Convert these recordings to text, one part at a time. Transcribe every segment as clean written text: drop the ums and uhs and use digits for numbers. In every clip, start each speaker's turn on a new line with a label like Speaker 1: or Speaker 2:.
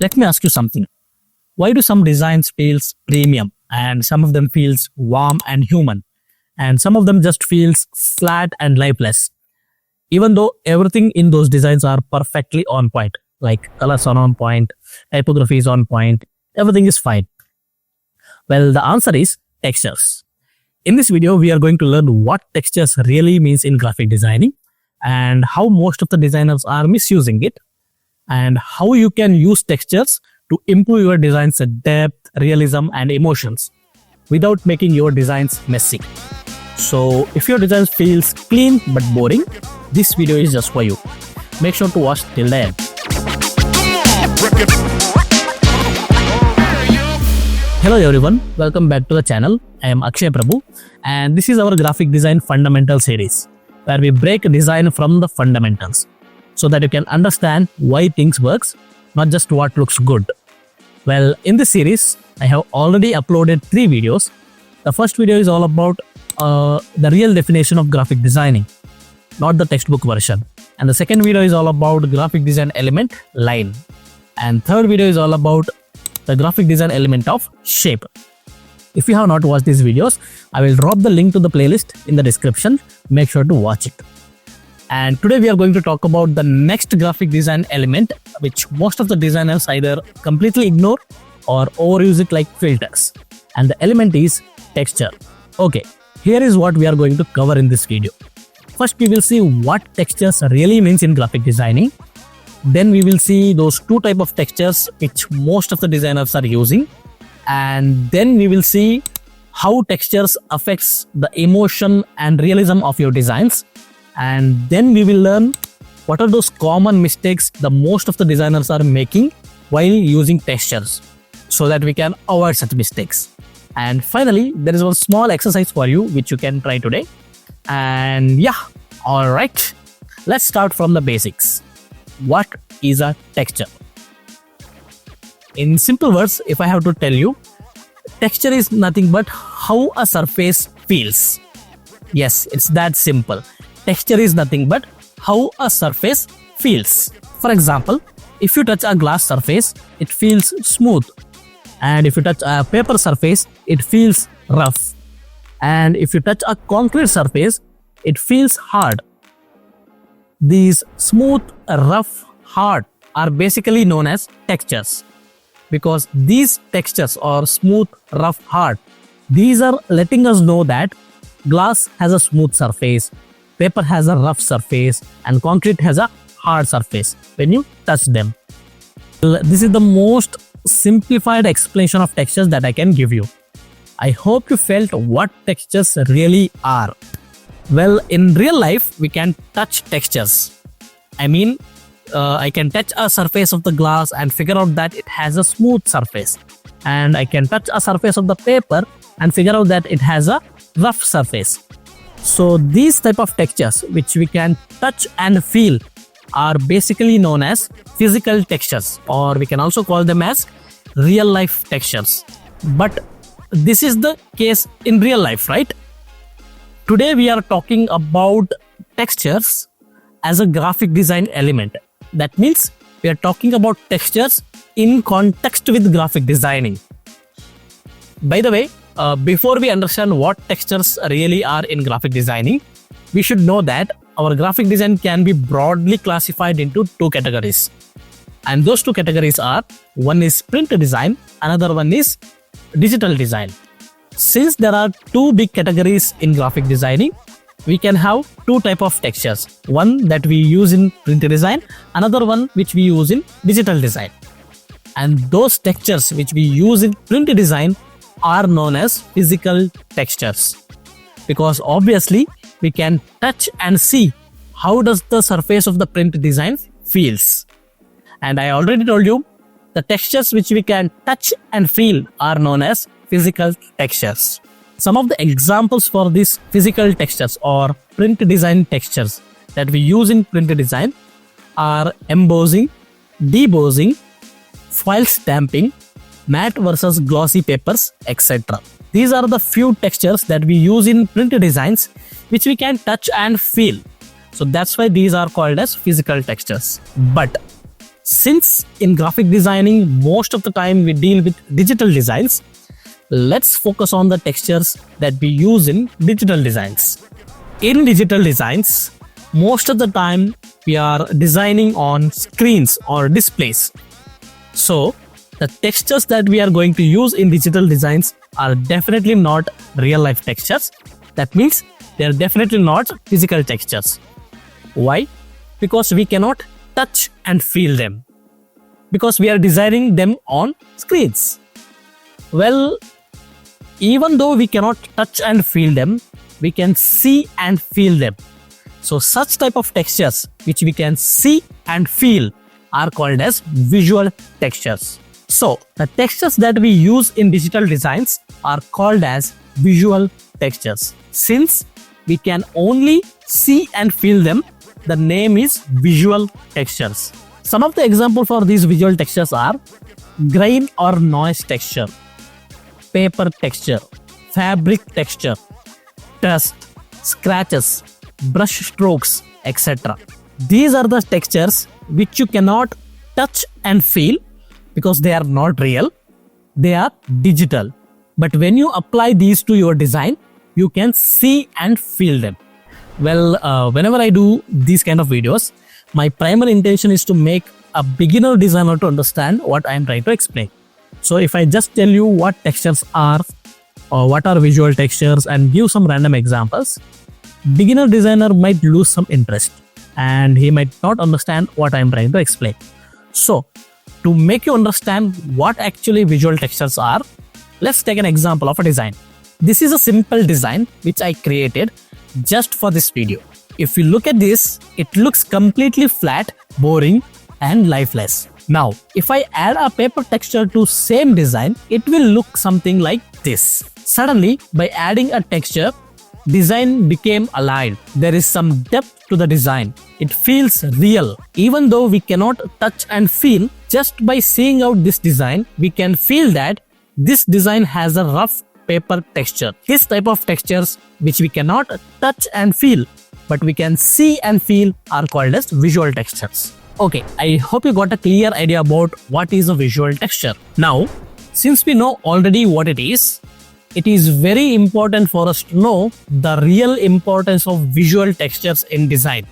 Speaker 1: Let me ask you something. Why do some designs feels premium and some of them feels warm and human and some of them just feels flat and lifeless? Even though everything in those designs are perfectly on point, like colors are on point, typography is on point, everything is fine. Well, the answer is textures. In this video, we are going to learn what textures really means in graphic designing and how most of the designers are misusing it, and how you can use textures to improve your design's depth, realism, and emotions without making your designs messy. So if your design feels clean but boring, this video is just for you. Make sure to watch till the end. Hello everyone, welcome back to the channel. I am Akshay Prabhu and this is our graphic design fundamental series where we break design from the fundamentals so that you can understand why things works, not just what looks good. Well, in this series, I have already uploaded 3 videos. The first video is all about the real definition of graphic designing, not the textbook version. And the second video is all about graphic design element line. And third video is all about the graphic design element of shape. If you have not watched these videos, I will drop the link to the playlist in the description. Make sure to watch it. And today we are going to talk about the next graphic design element, which most of the designers either completely ignore or overuse it like filters. And the element is texture. Okay, here is what we are going to cover in this video. First, we will see what textures really means in graphic designing. Then we will see those 2 types of textures which most of the designers are using. And then we will see how textures affects the emotion and realism of your designs. And then we will learn what are those common mistakes the most of the designers are making while using textures so that we can avoid such mistakes. And finally, there is one small exercise for you which you can try today. And yeah, alright, let's start from the basics. What is a texture? In simple words, if I have to tell you, texture is nothing but how a surface feels. Yes, it's that simple. Texture is nothing but how a surface feels. For example, if you touch a glass surface, it feels smooth. And if you touch a paper surface, it feels rough. And if you touch a concrete surface, it feels hard. These smooth, rough, hard are basically known as textures. Because these textures are smooth, rough, hard. These are letting us know that glass has a smooth surface, paper has a rough surface, and concrete has a hard surface when you touch them. This is the most simplified explanation of textures that I can give you. I hope you felt what textures really are. Well, in real life, we can touch textures. I mean, I can touch a surface of the glass and figure out that it has a smooth surface. And I can touch a surface of the paper and figure out that it has a rough surface. So these type of textures which we can touch and feel are basically known as physical textures, or we can also call them as real life textures. But this is the case in real life, right? Today we are talking about textures as a graphic design element. That means we are talking about textures in context with graphic designing. By the way, before we understand what textures really are in graphic designing, we should know that our graphic design can be broadly classified into 2 categories. And those 2 categories are, one is print design, another one is digital design. Since there are 2 big categories in graphic designing, we can have 2 types of textures. One that we use in print design, another one which we use in digital design. And those textures which we use in print design are known as physical textures. Because obviously, we can touch and see how does the surface of the print design feels. And I already told you, the textures which we can touch and feel are known as physical textures. Some of the examples for these physical textures or print design textures that we use in print design are embossing, debossing, foil stamping, matte versus glossy papers, etc. These are the few textures that we use in print designs which we can touch and feel. So that's why these are called as physical textures. But Since in graphic designing, most of the time we deal with digital designs, let's focus on the textures that we use in digital designs. In digital designs, most of the time we are designing on screens or displays. So the textures that we are going to use in digital designs are definitely not real life textures. That means they are definitely not physical textures. Why? Because we cannot touch and feel them. Because we are designing them on screens. Well, even though we cannot touch and feel them, we can see and feel them. So such type of textures which we can see and feel are called as visual textures. So the textures that we use in digital designs are called as visual textures. Since we can only see and feel them, the name is visual textures. Some of the examples for these visual textures are grain or noise texture, paper texture, fabric texture, dust, scratches, brush strokes, etc. These are the textures which you cannot touch and feel because they are not real, they are digital. But when you apply these to your design, you can see and feel them. Well, whenever I do these kind of videos, my primary intention is to make a beginner designer to understand what I am trying to explain. So if I just tell you what textures are or what are visual textures and give some random examples, beginner designer might lose some interest and he might not understand what I am trying to explain. So to make you understand what actually visual textures are, let's take an example of a design. This is a simple design which I created just for this video. If you look at this, it looks completely flat, boring and lifeless. Now, if I add a paper texture to same design, it will look something like this. Suddenly, by adding a texture, design became alive. There is some depth to the design. It feels real. Even though we cannot touch and feel, just by seeing out this design, we can feel that this design has a rough paper texture. This type of textures which we cannot touch and feel, but we can see and feel are called as visual textures. Okay, I hope you got a clear idea about what is a visual texture. Now, since we know already what it is very important for us to know the real importance of visual textures in design.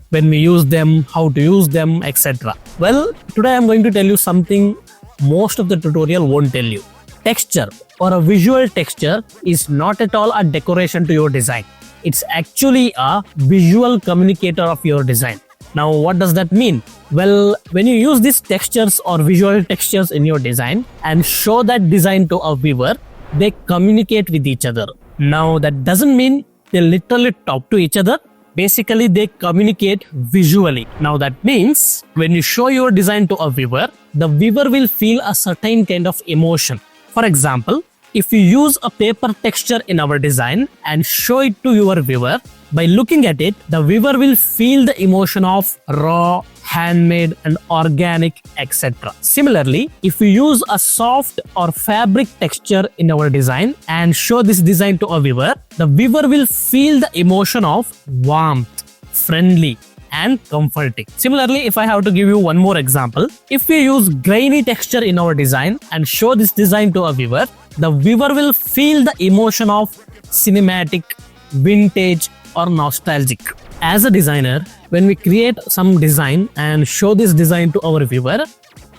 Speaker 1: When we use them, how to use them, etc. Well, today I am going to tell you something most of the tutorial won't tell you. Texture or a visual texture is not at all a decoration to your design. It's actually a visual communicator of your design. Now, what does that mean? Well, when you use these textures or visual textures in your design and show that design to a viewer, they communicate with each other. Now, that doesn't mean they literally talk to each other. Basically, they communicate visually. Now, that means when you show your design to a viewer, the viewer will feel a certain kind of emotion. For example, if you use a paper texture in our design and show it to your viewer, by looking at it, the viewer will feel the emotion of raw, handmade and organic, etc. Similarly, if we use a soft or fabric texture in our design and show this design to a viewer, the viewer will feel the emotion of warmth, friendly and comforting. Similarly, if I have to give you one more example, if we use grainy texture in our design and show this design to a viewer, the viewer will feel the emotion of cinematic, vintage or nostalgic. As a designer, when we create some design and show this design to our viewer,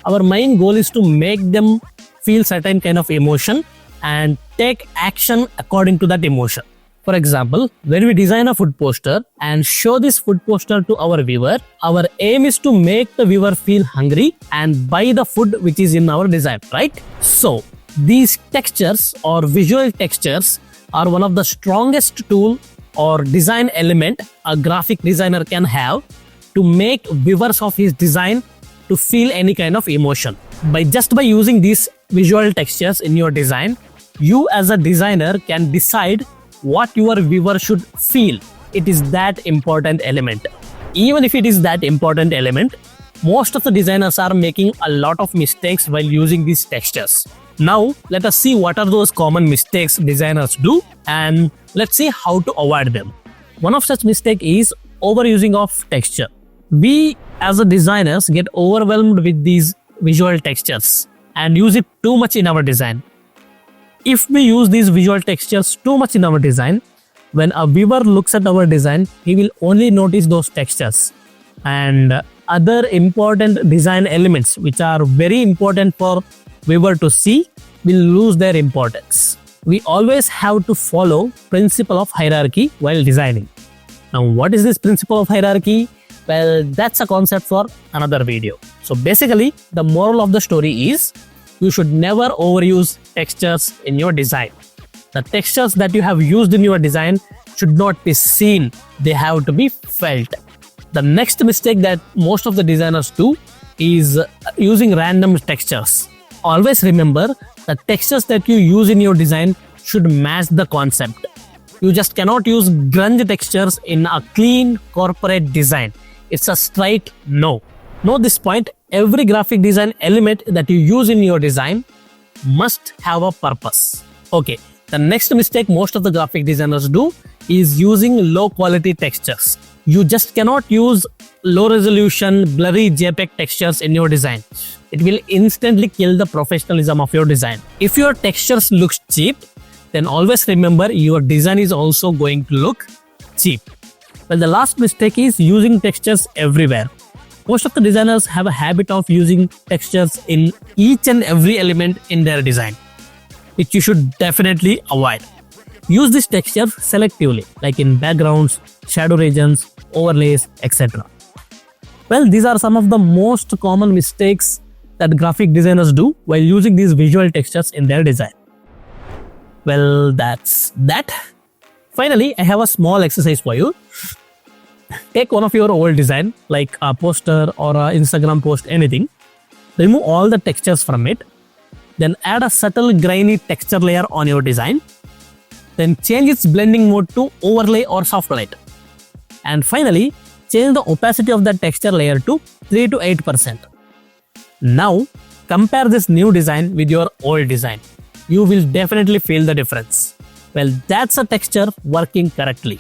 Speaker 1: our main goal is to make them feel certain kind of emotion and take action according to that emotion. For example, when we design a food poster and show this food poster to our viewer, our aim is to make the viewer feel hungry and buy the food which is in our design, right? So, these textures or visual textures are one of the strongest tool or design element a graphic designer can have to make viewers of his design to feel any kind of emotion. By using these visual textures in your design, you as a designer can decide what your viewer should feel. It is that important element. Even if it is that important element, most of the designers are making a lot of mistakes while using these textures. Now, let us see what are those common mistakes designers do and let's see how to avoid them. One of such mistake is overusing of texture. We as a designers get overwhelmed with these visual textures and use it too much in our design. If we use these visual textures too much in our design, when a viewer looks at our design, he will only notice those textures, and other important design elements which are very important for viewer to see will lose their importance. We always have to follow principle of hierarchy while designing. Now, what is this principle of hierarchy? Well, that's a concept for another video. So basically, the moral of the story is you should never overuse textures in your design. The textures that you have used in your design should not be seen, they have to be felt. The next mistake that most of the designers do is using random textures. Always remember, the textures that you use in your design should match the concept. You just cannot use grunge textures in a clean corporate design. It's a straight no. Note this point, every graphic design element that you use in your design must have a purpose. Okay, the next mistake most of the graphic designers do is using low quality textures. You just cannot use low resolution, blurry JPEG textures in your design. It will instantly kill the professionalism of your design. If your textures look cheap, then always remember your design is also going to look cheap. Well, the last mistake is using textures everywhere. Most of the designers have a habit of using textures in each and every element in their design, which you should definitely avoid. Use these textures selectively, like in backgrounds, shadow regions, overlays, etc. Well, these are some of the most common mistakes that graphic designers do while using these visual textures in their design. Well, that's that. Finally, I have a small exercise for you. Take one of your old design, like a poster or an Instagram post, anything. Remove all the textures from it. Then add a subtle grainy texture layer on your design. Then change its blending mode to overlay or soft light. And finally, change the opacity of the texture layer to 3 to 8%. Now, compare this new design with your old design. You will definitely feel the difference. Well, that's a texture working correctly.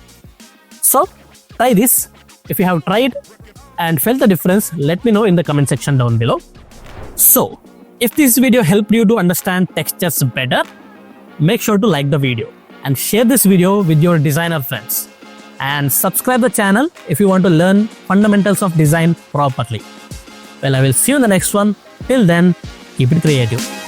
Speaker 1: So, try this. If you have tried and felt the difference, let me know in the comment section down below. So, if this video helped you to understand textures better, make sure to like the video and share this video with your designer friends. And subscribe the channel if you want to learn fundamentals of design properly. Well, I will see you in the next one. Till then, keep it creative.